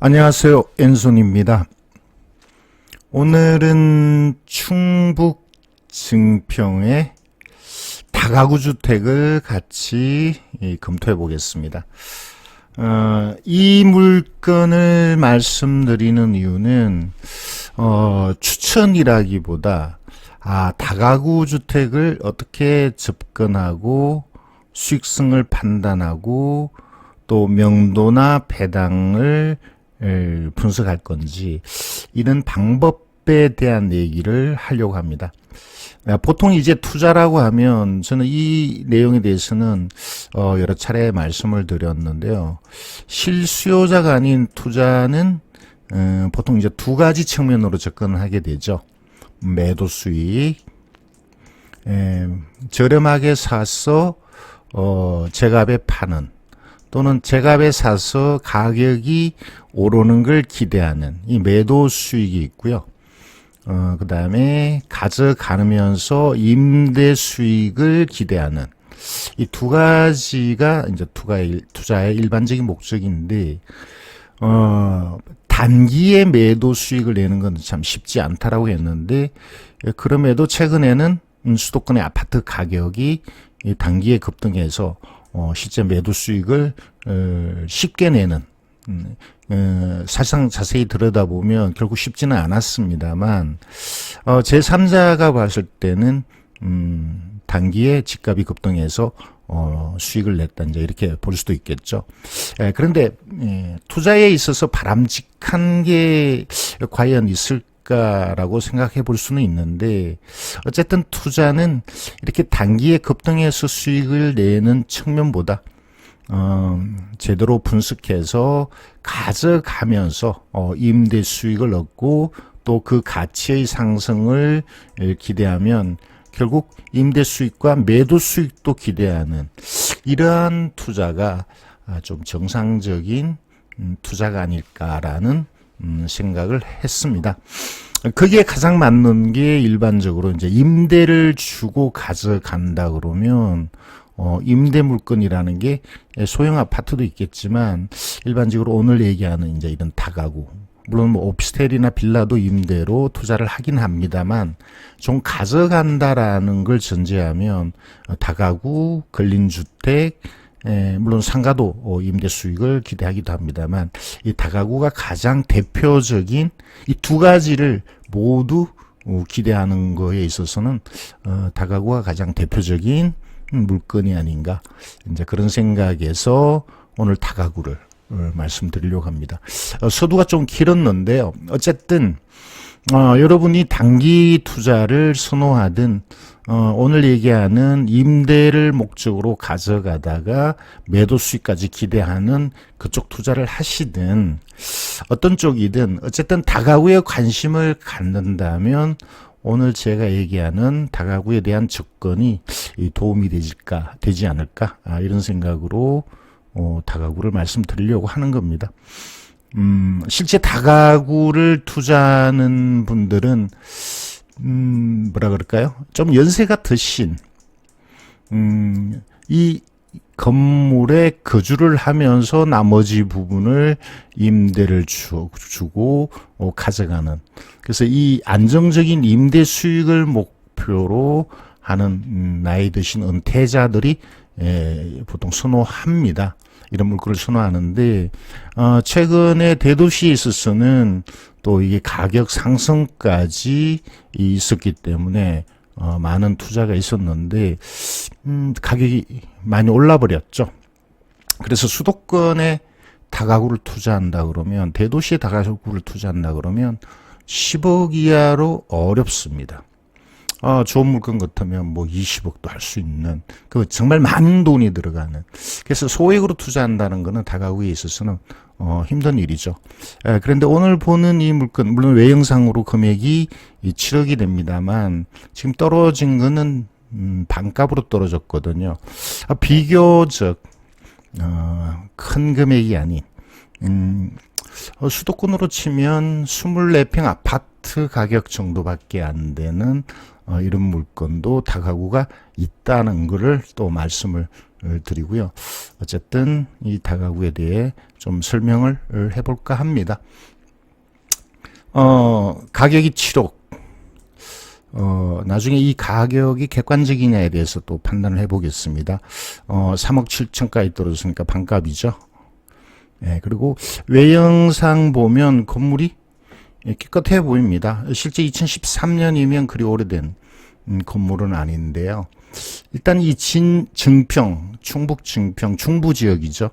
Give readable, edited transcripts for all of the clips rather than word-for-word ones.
안녕하세요. 앤손입니다. 오늘은 충북 증평의 다가구 주택을 같이 검토해 보겠습니다. 이 물건을 말씀드리는 이유는 추천이라기보다 다가구 주택을 어떻게 접근하고 수익성을 판단하고 또 명도나 배당을 분석할 건지 이런 방법에 대한 얘기를 하려고 합니다. 보통 이제 투자라고 하면 저는 이 내용에 대해서는 여러 차례 말씀을 드렸는데요. 실수요자가 아닌 투자는 보통 이제 두 가지 측면으로 접근을 하게 되죠. 매도 수익, 저렴하게 사서 제값에 파는, 또는 제값에 사서 가격이 오르는 걸 기대하는 이 매도 수익이 있고요. 그 다음에 가져가면서 임대 수익을 기대하는 이 두 가지가 이제 투자의 일반적인 목적인데, 단기에 매도 수익을 내는 건 참 쉽지 않다라고 했는데, 그럼에도 최근에는 수도권의 아파트 가격이 단기에 급등해서 실제 매도 수익을 쉽게 내는, 사실상 자세히 들여다보면 결국 쉽지는 않았습니다만, 제3자가 봤을 때는 단기에 집값이 급등해서 수익을 냈다, 이제 이렇게 볼 수도 있겠죠. 그런데 투자에 있어서 바람직한 게 과연 있을까라고 생각해 볼 수는 있는데, 어쨌든 투자는 이렇게 단기에 급등해서 수익을 내는 측면보다 제대로 분석해서 가져가면서 임대 수익을 얻고 또 그 가치의 상승을 기대하면 결국 임대 수익과 매도 수익도 기대하는 이러한 투자가 좀 정상적인 투자가 아닐까라는 생각을 했습니다. 그게 가장 맞는 게 일반적으로 이제 임대를 주고 가져간다 그러면 임대 물건이라는 게 소형 아파트도 있겠지만 일반적으로 오늘 얘기하는 이제 이런 다가구, 물론 뭐 오피스텔이나 빌라도 임대로 투자를 하긴 합니다만 좀 가져간다라는 걸 전제하면 다가구, 근린주택, 물론 상가도 임대 수익을 기대하기도 합니다만 이 다가구가 가장 대표적인 이 두 가지를 모두 기대하는 거에 있어서는 다가구가 가장 대표적인 물건이 아닌가, 이제 그런 생각에서 오늘 다가구를 말씀드리려고 합니다. 서두가 좀 길었는데요. 어쨌든 여러분이 단기 투자를 선호하든 오늘 얘기하는 임대를 목적으로 가져가다가 매도 수익까지 기대하는 그쪽 투자를 하시든 어떤 쪽이든 어쨌든 다가구에 관심을 갖는다면 오늘 제가 얘기하는 다가구에 대한 접근이 도움이 되지 않을까, 이런 생각으로 다가구를 말씀드리려고 하는 겁니다. 실제 다가구를 투자하는 분들은 뭐라 그럴까요? 좀 연세가 드신 이 건물에 거주를 하면서 나머지 부분을 임대를 주고 가져가는, 그래서 이 안정적인 임대 수익을 목표로 하는 나이 드신 은퇴자들이 보통 선호합니다. 이런 물건을 선호하는데, 최근에 대도시에 있어서는 또 이게 가격 상승까지 있었기 때문에 많은 투자가 있었는데 가격이 많이 올라버렸죠. 그래서 수도권에 다가구를 투자한다 그러면, 대도시에 다가구를 투자한다 그러면 10억 이하로 어렵습니다. 좋은 물건 같으면 뭐 20억도 할 수 있는, 그 정말 많은 돈이 들어가는, 그래서 소액으로 투자한다는 거는 다가구에 있어서는 힘든 일이죠. 그런데 오늘 보는 이 물건, 물론 외형상으로 금액이 7억이 됩니다만 지금 떨어진 거는 반값으로 떨어졌거든요. 비교적 큰 금액이 아닌, 수도권으로 치면 24평 아파트 가격 정도밖에 안 되는 이런 물건도 다가구가 있다는 것을 또 말씀을 드리고요. 어쨌든 이 다가구에 대해 좀 설명을 해볼까 합니다. 가격이 7억. 나중에 이 가격이 객관적이냐에 대해서 또 판단을 해보겠습니다. 3억 7천까지 떨어졌으니까 반값이죠. 예, 그리고 외형상 보면 건물이 깨끗해 보입니다. 실제 2013년이면 그리 오래된 건물은 아닌데요. 일단 이 증평, 충북 증평, 중부 지역이죠.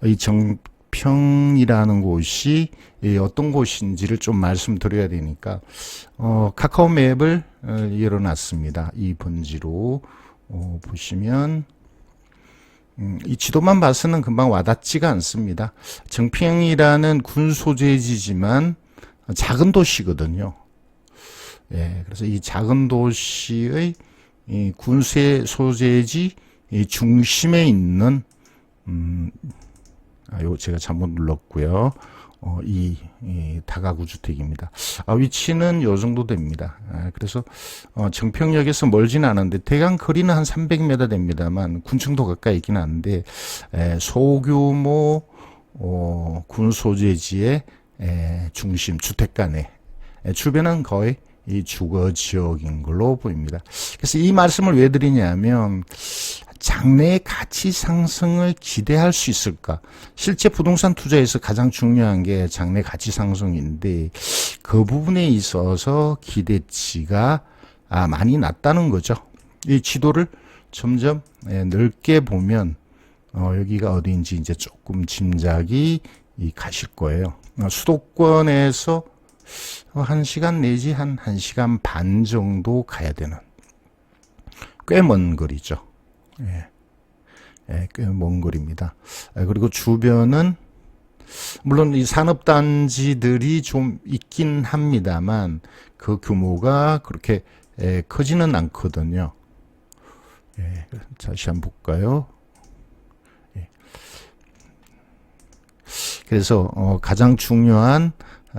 이 정평이라는 곳이 어떤 곳인지를 좀 말씀드려야 되니까 카카오 맵을 열어놨습니다. 이 번지로 보시면 이 지도만 봐서는 금방 와닿지가 않습니다. 정평이라는 군 소재지지만 작은 도시거든요. 예, 그래서 이 작은 도시의 이 군세 소재지 이 중심에 있는 요 제가 잘못 눌렀고요. 이 다가구 주택입니다. 위치는 요 정도 됩니다. 그래서 정평역에서 멀지는 않은데 대강 거리는 한 300m 됩니다만 군청도 가까이 있긴 한데 소규모 군 소재지의 중심 주택가 내 주변은 거의 이 주거 지역인 걸로 보입니다. 그래서 이 말씀을 왜 드리냐면 장래의 가치 상승을 기대할 수 있을까? 실제 부동산 투자에서 가장 중요한 게 장래 가치 상승인데 그 부분에 있어서 기대치가 많이 낮다는 거죠. 이 지도를 점점 넓게 보면 여기가 어디인지 이제 조금 짐작이 가실 거예요. 수도권에서 1시간 내지 한 1시간 반 정도 가야 되는 꽤 먼 거리죠. 꽤 먼 거리입니다. 그리고 주변은 물론 이 산업단지들이 좀 있긴 합니다만 그 규모가 그렇게 크지는 않거든요. 다시 한번 볼까요? 그래서 가장 중요한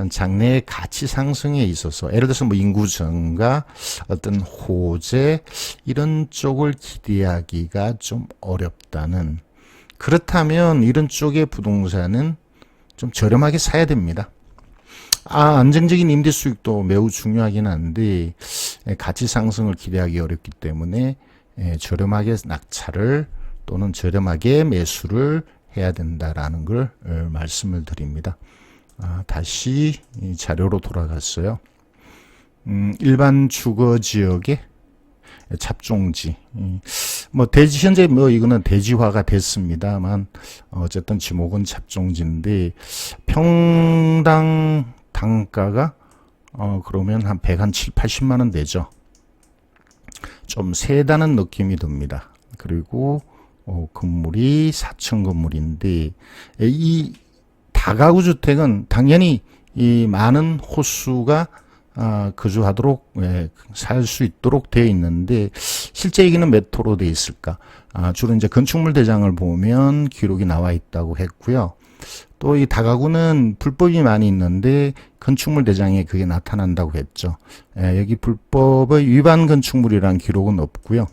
장래의 가치 상승에 있어서 예를 들어서 뭐 인구 증가, 어떤 호재 이런 쪽을 기대하기가 좀 어렵다는, 그렇다면 이런 쪽의 부동산은 좀 저렴하게 사야 됩니다. 안정적인 임대 수익도 매우 중요하긴 한데 가치 상승을 기대하기 어렵기 때문에 저렴하게 낙찰을 또는 저렴하게 매수를 해야 된다라는 걸 말씀을 드립니다. 다시 이 자료로 돌아갔어요. 일반 주거 지역의 잡종지, 뭐 대지 현재 뭐 이거는 대지화가 됐습니다만 어쨌든 지목은 잡종지인데 평당 단가가 그러면 한 107, 80만 원 되죠. 좀 세다는 느낌이 듭니다. 그리고 건물이 4층 건물인데 이 다가구 주택은 당연히 이 많은 호수가 거주하도록 살 수 있도록 되어 있는데 실제 여기는 몇 호로 되어 있을까? 주로 이제 건축물 대장을 보면 기록이 나와 있다고 했고요. 또 이 다가구는 불법이 많이 있는데 건축물 대장에 그게 나타난다고 했죠. 여기 불법의 위반 건축물이라는 기록은 없고요.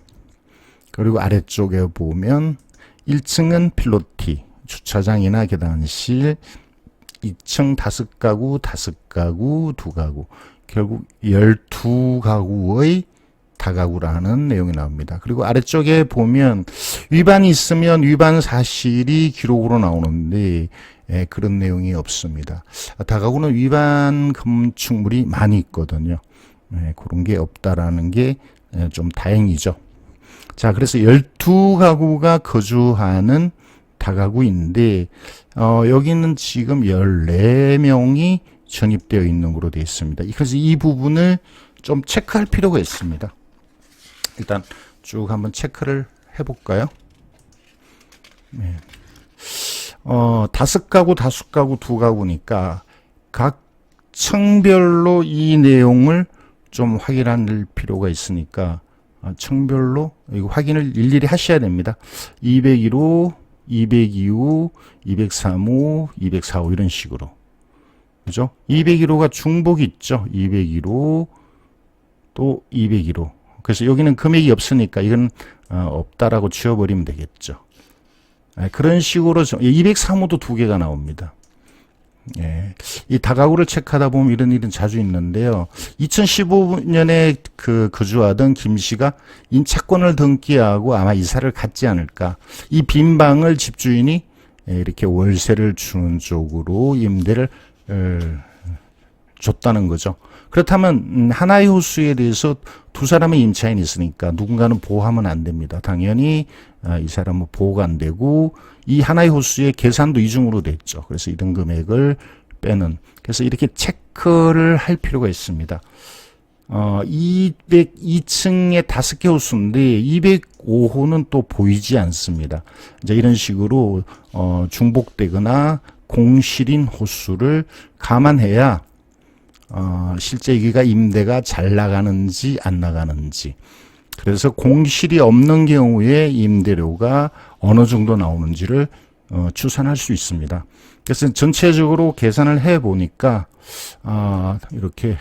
그리고 아래쪽에 보면 1층은 필로티, 주차장이나 계단실, 2층 5가구, 5가구, 2가구, 결국 12가구의 다가구라는 내용이 나옵니다. 그리고 아래쪽에 보면 위반이 있으면 위반 사실이 기록으로 나오는데 그런 내용이 없습니다. 다가구는 위반 건축물이 많이 있거든요. 그런 게 없다라는 게 좀 다행이죠. 자, 그래서 12가구가 거주하는 다가구인데 여기는 지금 14명이 전입되어 있는 걸로 되어 있습니다. 그래서 이 부분을 좀 체크할 필요가 있습니다. 일단 쭉 한번 체크를 해볼까요? 5가구, 5가구, 2가구니까 각 층별로 이 내용을 좀 확인할 필요가 있으니까 층별로 이거 확인을 일일이 하셔야 됩니다. 201호, 202호, 203호, 204호 이런 식으로. 그죠? 201호가 중복이 있죠. 201호, 또 201호. 그래서 여기는 금액이 없으니까 이건 없다라고 지워버리면 되겠죠. 그런 식으로 203호도 두 개가 나옵니다. 예. 이 다가구를 체크하다 보면 이런 일은 자주 있는데요. 2015년에 거주하던 김 씨가 임차권을 등기하고 아마 이사를 갔지 않을까. 이 빈 방을 집주인이 이렇게 월세를 주는 쪽으로 임대를 줬다는 거죠. 그렇다면 하나의 호수에 대해서 두 사람의 임차인이 있으니까 누군가는 보호하면 안 됩니다. 당연히 이 사람은 보호가 안 되고 이 하나의 호수의 계산도 이중으로 됐죠. 그래서 이런 금액을 빼는. 그래서 이렇게 체크를 할 필요가 있습니다. 202층에 5개 호수인데 205호는 또 보이지 않습니다. 이제 이런 식으로 중복되거나 공실인 호수를 감안해야 실제 여기가 임대가 잘 나가는지 안 나가는지, 그래서 공실이 없는 경우에 임대료가 어느 정도 나오는지를 추산할 수 있습니다. 그래서 전체적으로 계산을 해 보니까 이렇게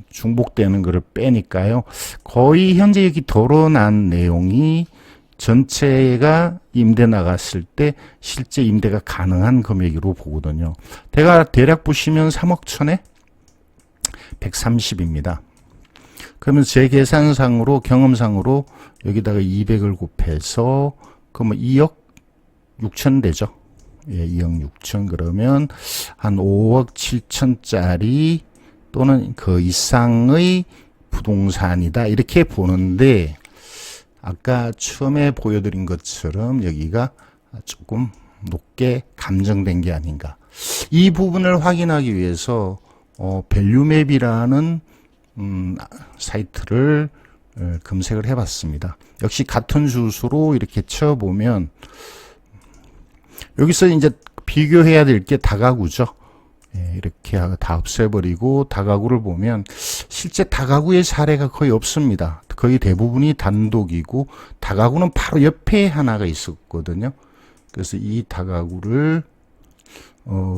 중복되는 것을 빼니까요, 거의 현재 여기 드러난 내용이 전체가 임대 나갔을 때 실제 임대가 가능한 금액으로 보거든요. 대략 보시면 3억 천에 130입니다. 그러면 제 계산상으로, 경험상으로 여기다가 200을 곱해서 그러면 2억 6천 되죠. 예, 2억 6천. 그러면 한 5억 7천짜리 또는 그 이상의 부동산이다, 이렇게 보는데, 아까 처음에 보여드린 것처럼 여기가 조금 높게 감정된 게 아닌가. 이 부분을 확인하기 위해서 밸류맵이라는 사이트를 검색을 해봤습니다. 역시 같은 주소로 이렇게 쳐보면 여기서 이제 비교해야 될 게 다가구죠. 이렇게 다 없애버리고 다가구를 보면 실제 다가구의 사례가 거의 없습니다. 거의 대부분이 단독이고, 다가구는 바로 옆에 하나가 있었거든요. 그래서 이 다가구를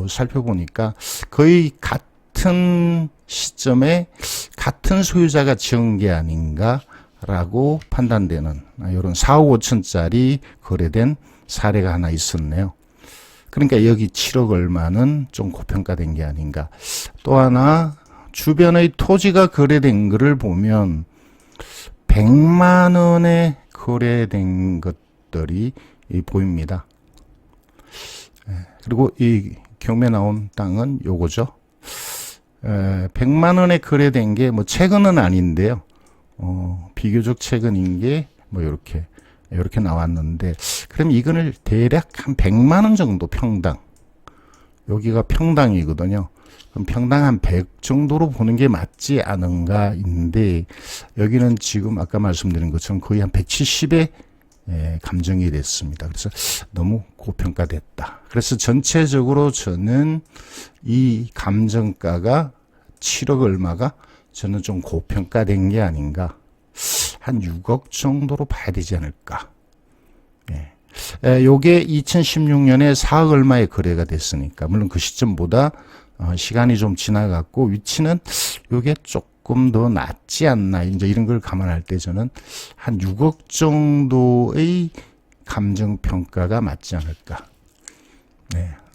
살펴보니까 거의 같은 시점에 같은 소유자가 지은 게 아닌가라고 판단되는 이런 4억 5천짜리 거래된 사례가 하나 있었네요. 그러니까 여기 7억 얼마는 좀 고평가된 게 아닌가. 또 하나, 주변의 토지가 거래된 것을 보면 100만 원에 거래된 것들이 보입니다. 그리고 이 경매 나온 땅은 요거죠. 100만 원에 거래된 게 뭐 최근은 아닌데요. 비교적 최근인 게 뭐 이렇게 나왔는데, 그럼 이거를 대략 한 100만 원 정도 평당. 여기가 평당이거든요. 그럼 평당 한 100 정도로 보는 게 맞지 않은가인데, 여기는 지금 아까 말씀드린 것처럼 거의 한 170에 감정이 됐습니다. 그래서 너무 고평가됐다. 그래서 전체적으로 저는 이 감정가가 7억 얼마가 저는 좀 고평가된 게 아닌가. 한 6억 정도로 봐야 되지 않을까. 요게 2016년에 4억 얼마에 거래가 됐으니까, 물론 그 시점보다 시간이 좀 지나갔고 위치는 요게 조금 더 낫지 않나, 이제 이런 걸 감안할 때 저는 한 6억 정도의 감정평가가 맞지 않을까.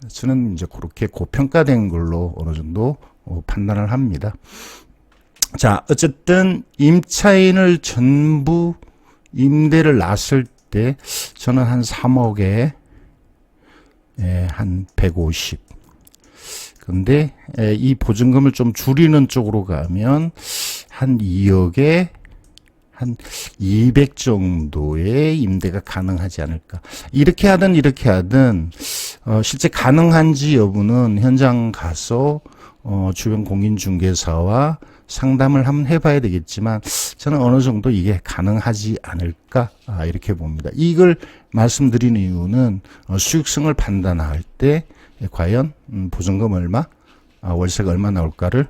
저는 이제 그렇게 고평가된 걸로 어느 정도 판단을 합니다. 자, 어쨌든 임차인을 전부 임대를 놨을 때 저는 한 3억에 한 150. 근데 이 보증금을 좀 줄이는 쪽으로 가면 한 2억에 한 200 정도의 임대가 가능하지 않을까. 이렇게 하든 실제 가능한지 여부는 현장 가서 주변 공인중개사와 상담을 한번 해봐야 되겠지만, 저는 어느 정도 이게 가능하지 않을까, 이렇게 봅니다. 이걸 말씀드리는 이유는 수익성을 판단할 때 과연 보증금 얼마, 월세가 얼마 나올까를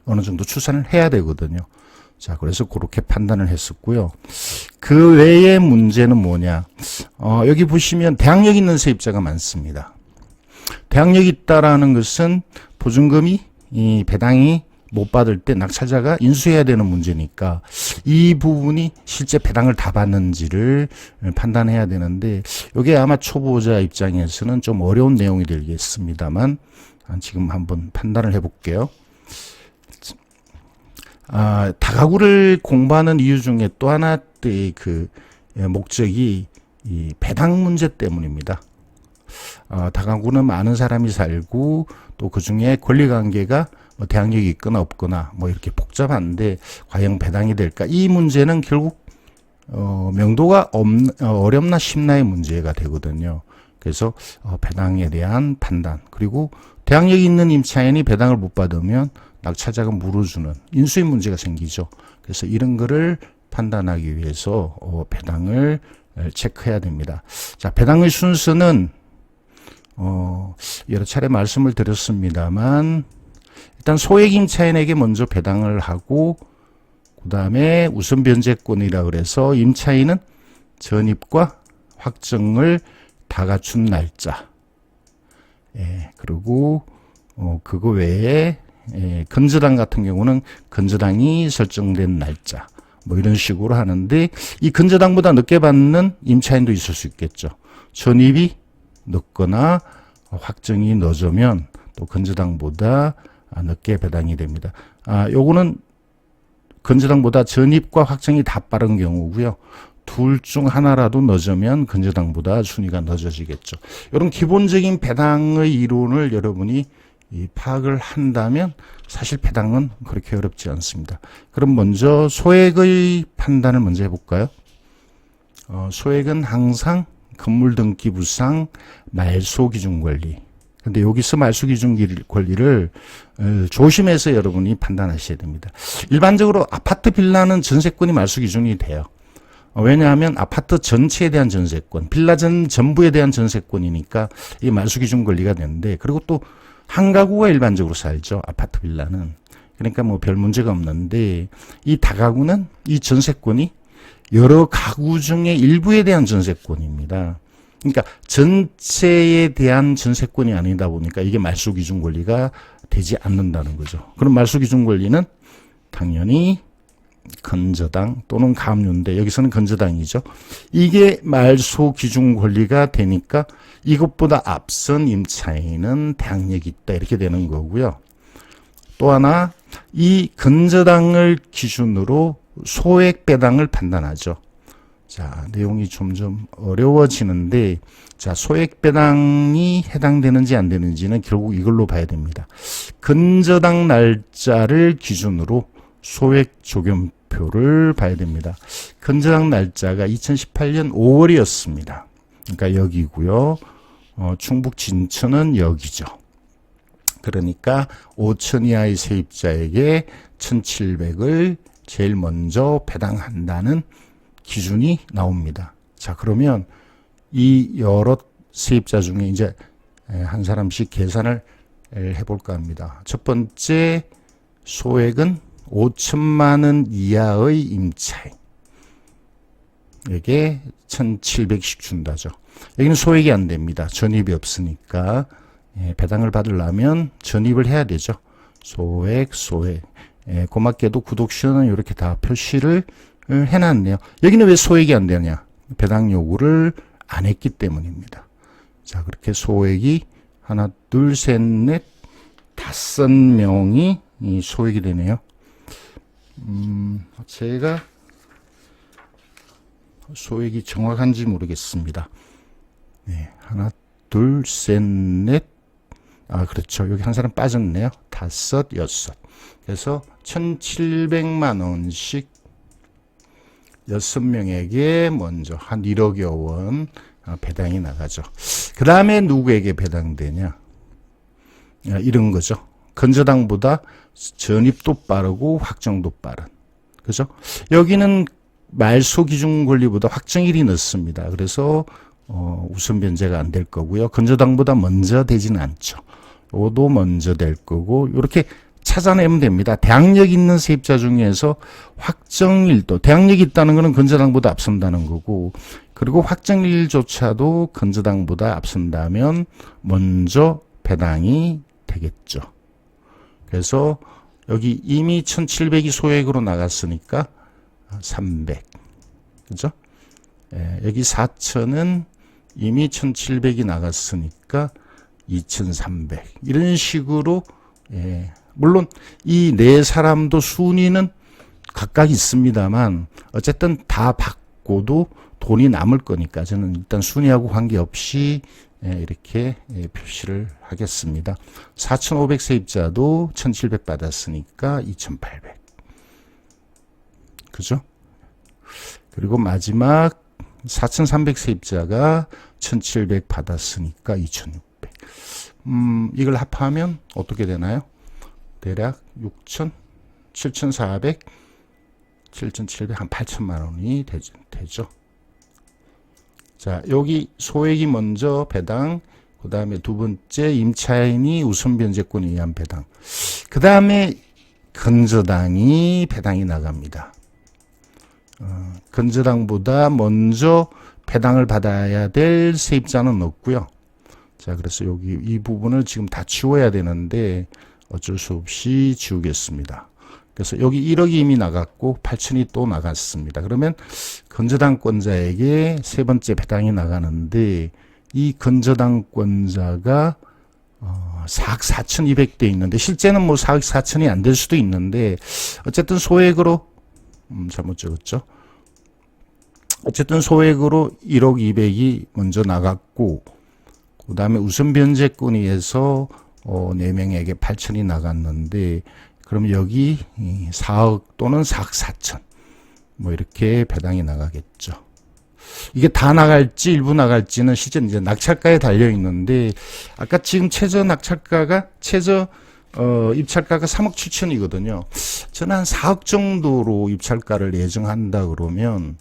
어느 정도 추산을 해야 되거든요. 자, 그래서 그렇게 판단을 했었고요. 그 외의 문제는 뭐냐. 여기 보시면 대항력 있는 세입자가 많습니다. 대항력이 있다라는 것은 보증금이, 이 배당이 못 받을 때 낙찰자가 인수해야 되는 문제니까 이 부분이 실제 배당을 다 받는지를 판단해야 되는데 이게 아마 초보자 입장에서는 좀 어려운 내용이 되겠습니다만 지금 한번 판단을 해볼게요. 다가구를 공부하는 이유 중에 또 하나의 그 목적이 이 배당 문제 때문입니다. 다가구는 많은 사람이 살고 또 그 중에 권리관계가 대항력이 있거나 없거나 뭐 이렇게 복잡한데 과연 배당이 될까? 이 문제는 결국 명도가 어렵나 쉽나의 문제가 되거든요. 그래서 배당에 대한 판단 그리고 대항력이 있는 임차인이 배당을 못 받으면 낙찰자가 물어주는 인수인 문제가 생기죠. 그래서 이런 거를 판단하기 위해서 배당을 체크해야 됩니다. 자, 배당의 순서는 여러 차례 말씀을 드렸습니다만 일단 소액 임차인에게 먼저 배당을 하고 그 다음에 우선 변제권이라 그래서 임차인은 전입과 확정을 다 갖춘 날짜. 그리고 그거 외에 건저당 같은 경우는 건저당이 설정된 날짜. 뭐 이런 식으로 하는데 이 건저당보다 늦게 받는 임차인도 있을 수 있겠죠. 전입이 늦거나 확정이 늦으면 또 건저당보다 늦게 배당이 됩니다. 요거는 건저당보다 전입과 확정이 다 빠른 경우고요. 둘 중 하나라도 늦으면 건저당보다 순위가 늦어지겠죠. 이런 기본적인 배당의 이론을 여러분이 파악을 한다면 사실 배당은 그렇게 어렵지 않습니다. 그럼 먼저 소액의 판단을 먼저 해볼까요? 소액은 항상 건물 등기 부상 말소 기준 권리. 근데 여기서 말소 기준 권리를 조심해서 여러분이 판단하셔야 됩니다. 일반적으로 아파트 빌라는 전세권이 말소 기준이 돼요. 왜냐하면 아파트 전체에 대한 전세권, 빌라 전부에 대한 전세권이니까 이 말소 기준 권리가 되는데 그리고 또 한 가구가 일반적으로 살죠. 아파트 빌라는. 그러니까 뭐 별 문제가 없는데 이 다가구는 이 전세권이 여러 가구 중에 일부에 대한 전세권입니다. 그러니까 전체에 대한 전세권이 아니다 보니까 이게 말소 기준 권리가 되지 않는다는 거죠. 그럼 말소 기준 권리는 당연히 건저당 또는 가압류인데 여기서는 건저당이죠. 이게 말소 기준 권리가 되니까 이것보다 앞선 임차인은 대항력이 있다 이렇게 되는 거고요. 또 하나 이 건저당을 기준으로 소액 배당을 판단하죠. 자, 내용이 점점 어려워지는데 자, 소액 배당이 해당되는지 안 되는지는 결국 이걸로 봐야 됩니다. 건저당 날짜를 기준으로 소액 조견표를 봐야 됩니다. 건저당 날짜가 2018년 5월이었습니다. 그러니까 여기고요. 충북 진천은 여기죠. 그러니까 5천 이하의 세입자에게 1,700을 제일 먼저 배당한다는 기준이 나옵니다. 자, 그러면 이 여러 세입자 중에 이제 한 사람씩 계산을 해볼까 합니다. 첫 번째 소액은 5천만 원 이하의 임차인에게 1,700씩 준다죠. 여기는 소액이 안 됩니다. 전입이 없으니까 배당을 받으려면 전입을 해야 되죠. 소액. 고맙게도 구독시는 이렇게 다 표시를 해놨네요. 여기는 왜 소액이 안 되냐? 배당 요구를 안 했기 때문입니다. 자, 그렇게 소액이 하나, 둘, 셋, 넷, 5명이 이 소액이 되네요. 제가 소액이 정확한지 모르겠습니다. 네, 하나, 둘, 셋, 넷. 그렇죠. 여기 한 사람 빠졌네요. 5, 6. 그래서 1,700만 원씩 6명에게 먼저 한 1억여 원 배당이 나가죠. 그 다음에 누구에게 배당되냐? 이런 거죠. 건저당보다 전입도 빠르고 확정도 빠른. 그죠? 여기는 말소 기준 권리보다 확정일이 늦습니다. 그래서 우선 변제가 안 될 거고요. 건저당보다 먼저 되지는 않죠. 요도 먼저 될 거고 이렇게 찾아내면 됩니다. 대항력 있는 세입자 중에서 확정일도 대항력이 있다는 것은 건저당보다 앞선다는 거고 그리고 확정일조차도 건저당보다 앞선다면 먼저 배당이 되겠죠. 그래서 여기 이미 1700이 소액으로 나갔으니까 300. 그죠? 예, 여기 4000은 이미 1700이 나갔으니까 2300. 이런 식으로, 예, 물론 이 네 사람도 순위는 각각 있습니다만 어쨌든 다 받고도 돈이 남을 거니까 저는 일단 순위하고 관계없이 이렇게 표시를 하겠습니다. 4,500 세입자도 1,700 받았으니까 2,800. 그죠? 그리고 마지막 4,300 세입자가 1,700 받았으니까 2,600. 이걸 합하면 어떻게 되나요? 대략 6,000, 7,400, 7,700, 한 8천만 원이 되죠. 자, 여기 소액이 먼저 배당, 그 다음에 두 번째 임차인이 우선 변제권에 의한 배당, 그 다음에 건저당이 배당이 나갑니다. 건저당보다 먼저 배당을 받아야 될 세입자는 없고요. 자, 그래서 여기 이 부분을 지금 다 지워야 되는데 어쩔 수 없이 지우겠습니다. 그래서 여기 1억이 이미 나갔고 8천이 또 나갔습니다. 그러면 건저당권자에게 세 번째 배당이 나가는데 이 건저당권자가 4억 4,200 돼 있는데 실제는 뭐 4억 4천이 안 될 수도 있는데 어쨌든 소액으로 잘못 적었죠. 어쨌든 소액으로 1억 200이 먼저 나갔고 그 다음에 우선 변제권에 의해서 4명에게 8천이 나갔는데 그럼 여기 4억 또는 4억 4천 뭐 이렇게 배당이 나가겠죠. 이게 다 나갈지 일부 나갈지는 실제 이제 낙찰가에 달려 있는데 아까 지금 최저 낙찰가가 최저 입찰가가 3억 7천이거든요. 저는 한 4억 정도로 입찰가를 예정한다 그러면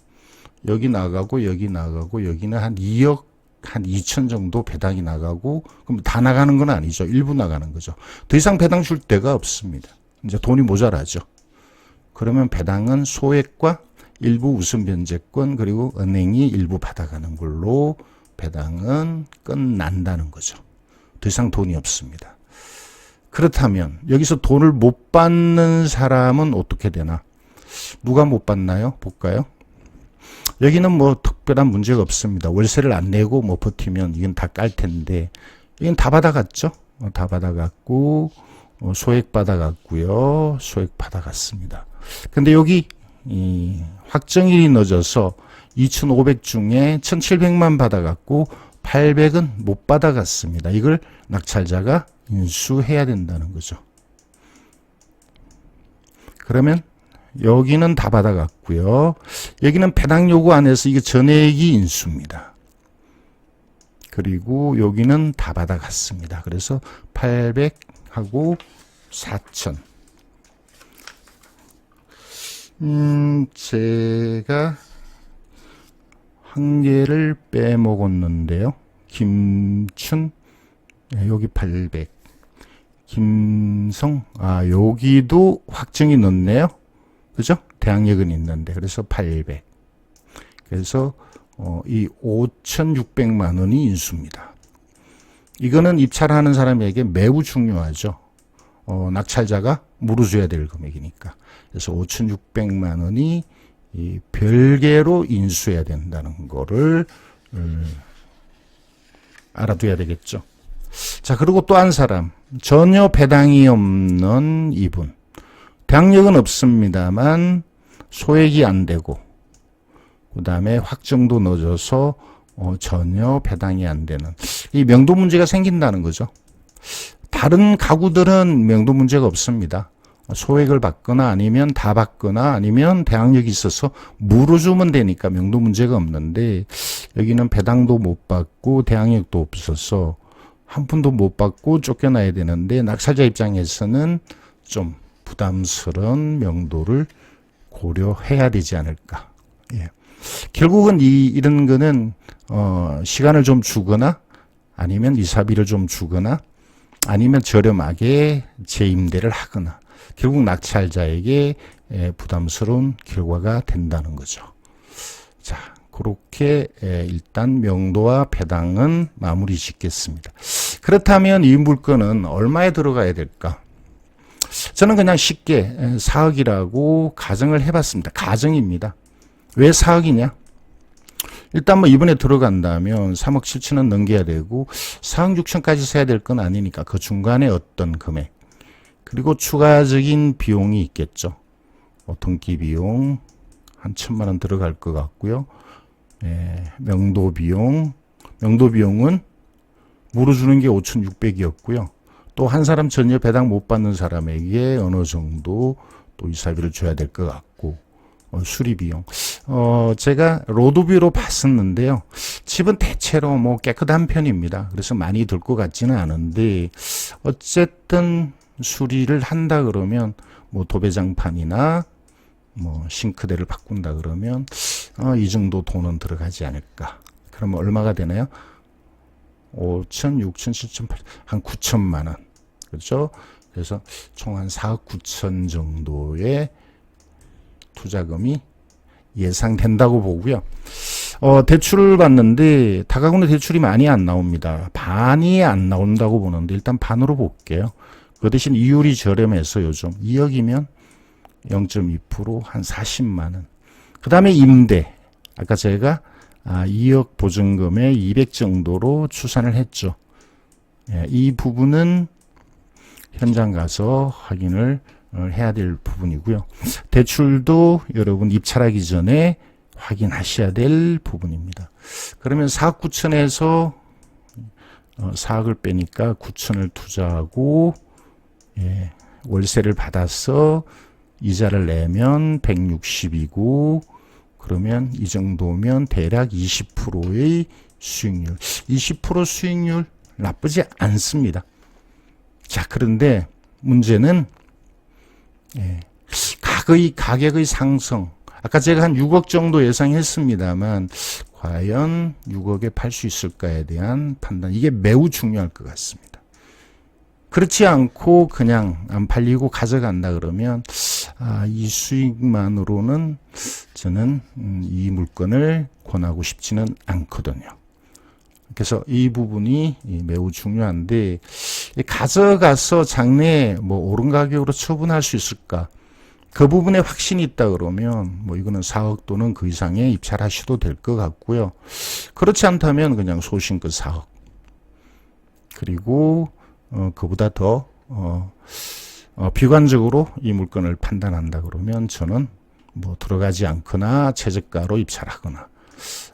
여기 나가고 여기 나가고 여기는 한 2억 한 2천 정도 배당이 나가고 그럼 다 나가는 건 아니죠. 일부 나가는 거죠. 더 이상 배당 줄 데가 없습니다. 이제 돈이 모자라죠. 그러면 배당은 소액과 일부 우선 변제권 그리고 은행이 일부 받아가는 걸로 배당은 끝난다는 거죠. 더 이상 돈이 없습니다. 그렇다면 여기서 돈을 못 받는 사람은 어떻게 되나? 누가 못 받나요? 볼까요? 여기는 뭐 특별한 문제가 없습니다. 월세를 안 내고 뭐 버티면 이건 다 깔 텐데 이건 다 받아갔죠. 다 받아갔고 소액 받아갔고요. 소액 받아갔습니다. 근데 여기 확정일이 늦어서 2,500 중에 1,700만 받아갔고 800은 못 받아갔습니다. 이걸 낙찰자가 인수해야 된다는 거죠. 그러면 여기는 다 받아갔고요. 여기는 배당 요구 안에서 이게 전액이 인수입니다. 그리고 여기는 다 받아갔습니다. 그래서 800하고 4,000. 제가 한 개를 빼먹었는데요. 김춘, 여기 800. 김성, 여기도 확정이 늦네요. 그죠? 대항력은 있는데. 그래서 800. 그래서, 이 5,600만 원이 인수입니다. 이거는 입찰하는 사람에게 매우 중요하죠. 낙찰자가 물어줘야 될 금액이니까. 그래서 5,600만 원이 이 별개로 인수해야 된다는 거를 알아둬야 되겠죠. 자, 그리고 또 한 사람. 전혀 배당이 없는 이분. 대항력은 없습니다만 소액이 안 되고 그 다음에 확정도 늦어서 전혀 배당이 안 되는 이 명도 문제가 생긴다는 거죠. 다른 가구들은 명도 문제가 없습니다. 소액을 받거나 아니면 다 받거나 아니면 대항력이 있어서 물어주면 되니까 명도 문제가 없는데 여기는 배당도 못 받고 대항력도 없어서 한 푼도 못 받고 쫓겨나야 되는데 낙찰자 입장에서는 좀 부담스러운 명도를 고려해야 되지 않을까. 예. 결국은 이런 거는 시간을 좀 주거나 아니면 이사비를 좀 주거나 아니면 저렴하게 재임대를 하거나 결국 낙찰자에게 부담스러운 결과가 된다는 거죠. 자, 그렇게 일단 명도와 배당은 마무리 짓겠습니다. 그렇다면 이 물건은 얼마에 들어가야 될까? 저는 그냥 쉽게 4억이라고 가정을 해봤습니다. 가정입니다. 왜 4억이냐? 일단 뭐 이번에 들어간다면 3억 7천은 넘겨야 되고 4억 6천까지 세야 될 건 아니니까 그 중간에 어떤 금액 그리고 추가적인 비용이 있겠죠. 등기 비용 한 1,000만 원 들어갈 것 같고요. 명도 비용은 물어주는 게 5,600이었고요. 또 한 사람 전혀 배당 못 받는 사람에게 어느 정도 또 이사비를 줘야 될 것 같고 수리 비용. 제가 로드뷰로 봤었는데요. 집은 대체로 뭐 깨끗한 편입니다. 그래서 많이 들 것 같지는 않은데 어쨌든 수리를 한다 그러면 뭐 도배장판이나 뭐 싱크대를 바꾼다 그러면 이 정도 돈은 들어가지 않을까. 그러면 얼마가 되나요? 5천, 6천, 7천, 8천, 한 9천만 원. 그렇죠? 그래서 총 한 4억 9천 정도의 투자금이 예상된다고 보고요. 대출을 받는데 다가구는 대출이 많이 안 나옵니다. 반이 안 나온다고 보는데 일단 반으로 볼게요. 그 대신 이율이 저렴해서 요즘 2억이면 0.2%한 40만 원. 그 다음에 임대. 아까 제가 2억 보증금에 200 정도로 추산을 했죠. 이 부분은 현장 가서 확인을 해야 될 부분이고요. 대출도 여러분 입찰하기 전에 확인하셔야 될 부분입니다. 그러면 4억 9천에서 4억을 빼니까 9천을 투자하고 월세를 받아서 이자를 내면 160이고 그러면 이 정도면 대략 20%의 수익률. 20% 수익률 나쁘지 않습니다. 자, 그런데 문제는 가격의 상승. 아까 제가 한 6억 정도 예상했습니다만 과연 6억에 팔 수 있을까에 대한 판단. 이게 매우 중요할 것 같습니다. 그렇지 않고 그냥 안 팔리고 가져간다 그러면 이 수익만으로는 저는 이 물건을 권하고 싶지는 않거든요. 그래서 이 부분이 매우 중요한데 가져가서 장래에 뭐 오른 가격으로 처분할 수 있을까? 그 부분에 확신이 있다 그러면 뭐 이거는 4억 또는 그 이상에 입찰하셔도 될 것 같고요. 그렇지 않다면 그냥 소신껏 4억. 그리고 그보다 더 비관적으로 이 물건을 판단한다 그러면 저는 뭐 들어가지 않거나 최저가로 입찰하거나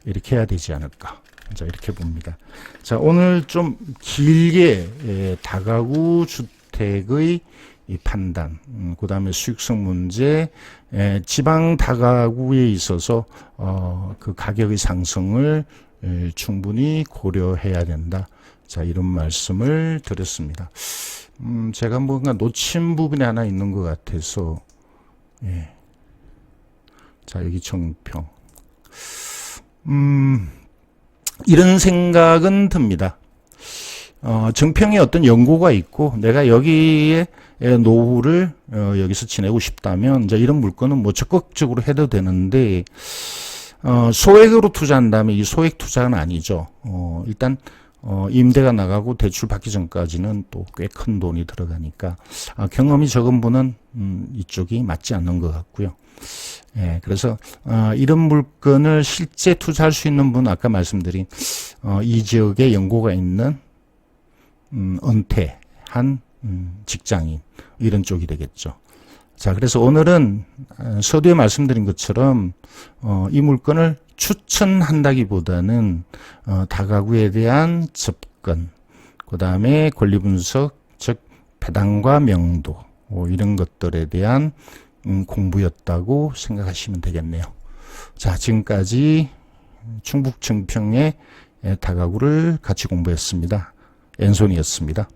이렇게 해야 되지 않을까. 자, 이렇게 봅니다. 자, 오늘 좀 길게 다가구 주택의 이 판단, 그 다음에 수익성 문제, 지방 다가구에 있어서 그 가격의 상승을 충분히 고려해야 된다. 자, 이런 말씀을 드렸습니다. 제가 뭔가 놓친 부분이 하나 있는 것 같아서, 자, 여기 정평. 이런 생각은 듭니다. 정평에 어떤 연고가 있고, 내가 여기에 노후를 여기서 지내고 싶다면, 이제 이런 물건은 뭐 적극적으로 해도 되는데, 소액으로 투자한다면 이 소액 투자는 아니죠. 일단, 임대가 나가고 대출 받기 전까지는 또 꽤 큰 돈이 들어가니까 경험이 적은 분은 이쪽이 맞지 않는 것 같고요. 그래서 이런 물건을 실제 투자할 수 있는 분 아까 말씀드린 이 지역에 연고가 있는 은퇴한 직장인 이런 쪽이 되겠죠. 자, 그래서 오늘은 서두에 말씀드린 것처럼 이 물건을 추천한다기보다는 다가구에 대한 접근, 그 다음에 권리 분석, 즉 배당과 명도 이런 것들에 대한 공부였다고 생각하시면 되겠네요. 자, 지금까지 충북 정평의 다가구를 같이 공부했습니다. 앤손이었습니다.